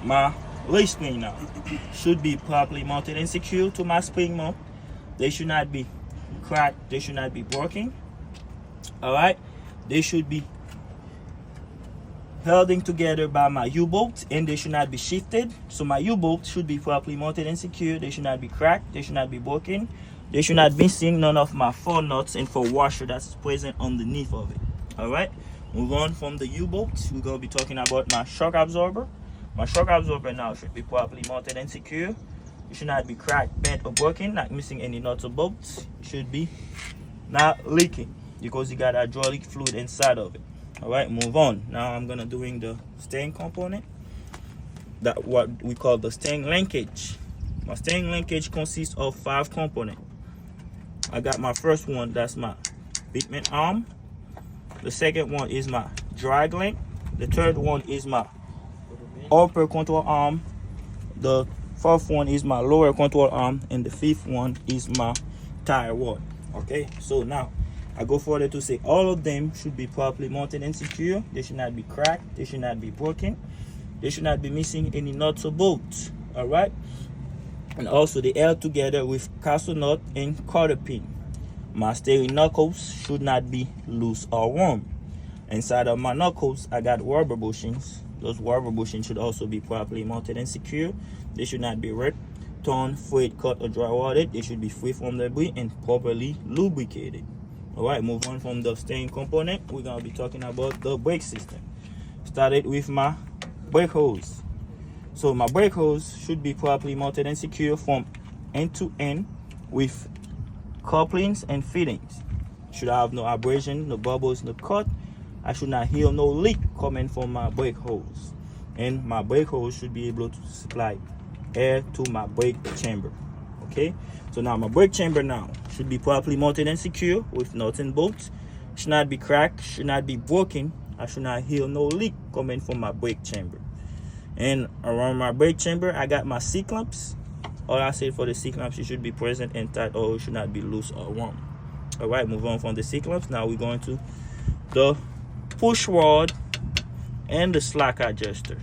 My leaf spring now should be properly mounted and secure to my spring mount. They should not be cracked, they should not be broken. Alright, they should be holding together by my U-bolt, and they should not be shifted. So my U-bolt should be properly mounted and secure. They should not be cracked, they should not be broken, they should not be missing none of my 4 nuts and 4 washer that's present underneath of it. Alright, move on from the U-bolt. We're going to be talking about my shock absorber. My shock absorber now should be properly mounted and secure. It should not be cracked, bent, or broken, not missing any nuts or bolts. It should be not leaking because you got hydraulic fluid inside of it. Alright, move on. Now I'm gonna doing the staying component, that what we call the staying linkage. My staying linkage consists of 5 components. I got my first one, that's my fitment arm. The second one is my drag link. The third one is my upper control arm. The fourth one is my lower control arm, and the fifth one is my tire wall. Okay, so now I go further to say all of them should be properly mounted and secure. They should not be cracked, they should not be broken, they should not be missing any nuts or bolts. All right, and also they held together with castle nut and cotter pin. My steering knuckles should not be loose or warm. Inside of my knuckles I got rubber bushings. Those rubber bushings should also be properly mounted and secure. They should not be ripped, torn, frayed, cut, or dry watered. They should be free from debris and properly lubricated. Alright, move on from the staying component. We're gonna be talking about the brake system. Started with my brake hose. So my brake hose should be properly mounted and secure from end to end with couplings and fittings. Should have no abrasion, no bubbles, no cut. I should not hear no leak coming from my brake hose. And my brake hose should be able to supply air to my brake chamber. Okay, so now my brake chamber now should be properly mounted and secure with nuts and bolts. Should not be cracked, should not be broken. I should not hear no leak coming from my brake chamber. And around my brake chamber I got my C-clamps. All I said for the C-clamps, it should be present and tight, or it should not be loose or warm. Alright, move on from the C-clamps. Now we're going to the push rod and the slack adjuster.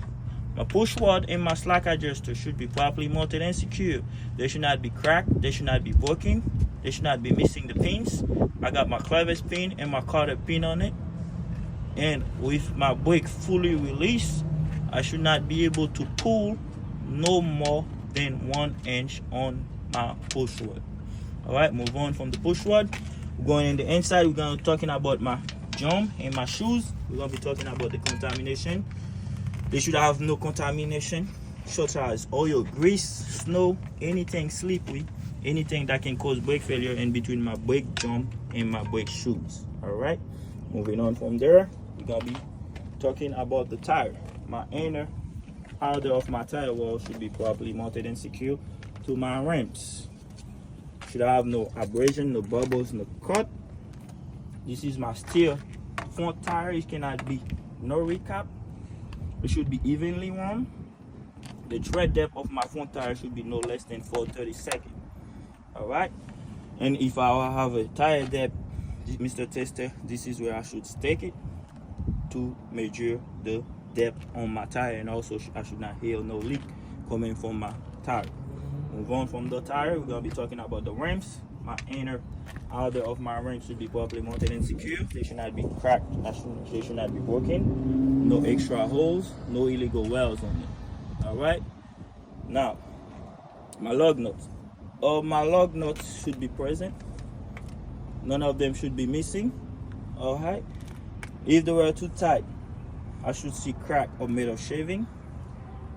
My push rod and my slack adjuster should be properly mounted and secure. They should not be cracked, they should not be broken, they should not be missing the pins. I got my clevis pin and my cotter pin on it. And with my brake fully released, I should not be able to pull no more than 1 inch on my push rod. Alright, move on from the push rod. We're going in the inside. We're going to be talking about my jump and my shoes. We're going to be talking about the contamination. They should have no contamination, such as oil, grease, snow, anything slippery, anything that can cause brake failure in between my brake jump and my brake shoes. Alright, moving on from there, we're going to be talking about the tire. My inner outer of my tire wall should be properly mounted and secure to my rims. Should have no abrasion, no bubbles, no cut. This is my steel front tire. It cannot be no recap. It should be evenly worn. The tread depth of my front tire should be no less than 4/32. Alright, and if I have a tire depth, Mr. Tester, this is where I should stake it to measure the depth on my tire, and also I should not hear no leak coming from my tire. Move on from the tire, we're going to be talking about the rims. My inner outer of my rims should be properly mounted and secure. They should not be cracked, they should not be broken. No extra holes, no illegal welds on it. Alright, now my lug nuts. All my lug nuts should be present. None of them should be missing. Alright, if they were too tight, I should see crack or metal shaving.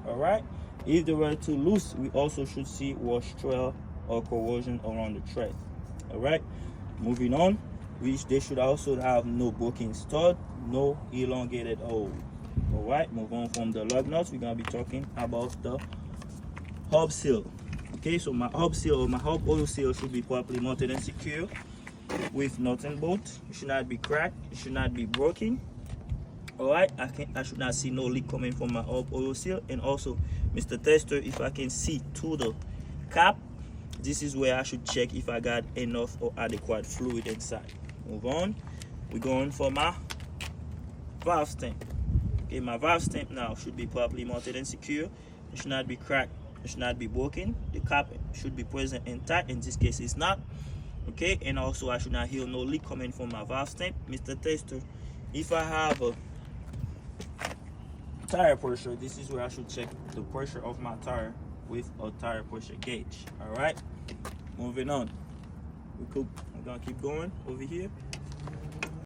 Alright, if they were too loose, we also should see wash trail or corrosion around the tread. Alright, moving on, they should also have no broken stud, no elongated hole. Alright, move on from the lug nuts. We're going to be talking about the hub seal. Okay, so my hub seal or my hub oil seal should be properly mounted and secure with nuts and bolts. It should not be cracked, it should not be broken. Alright, I should not see no leak coming from my hub oil seal. And also, Mr. Tester, if I can see to the cap, this is where I should check if I got enough or adequate fluid inside. Move on, we're going for my valve stamp. Okay, my valve stamp now should be properly mounted and secure. It should not be cracked. It should not be broken. The cap should be present intact. In this case, it's not. Okay, and also I should not hear no leak coming from my valve stem. Mr. Tester, if I have a tire pressure, this is where I should check the pressure of my tire with a tire pressure gauge. All right, moving on. We're gonna keep going over here.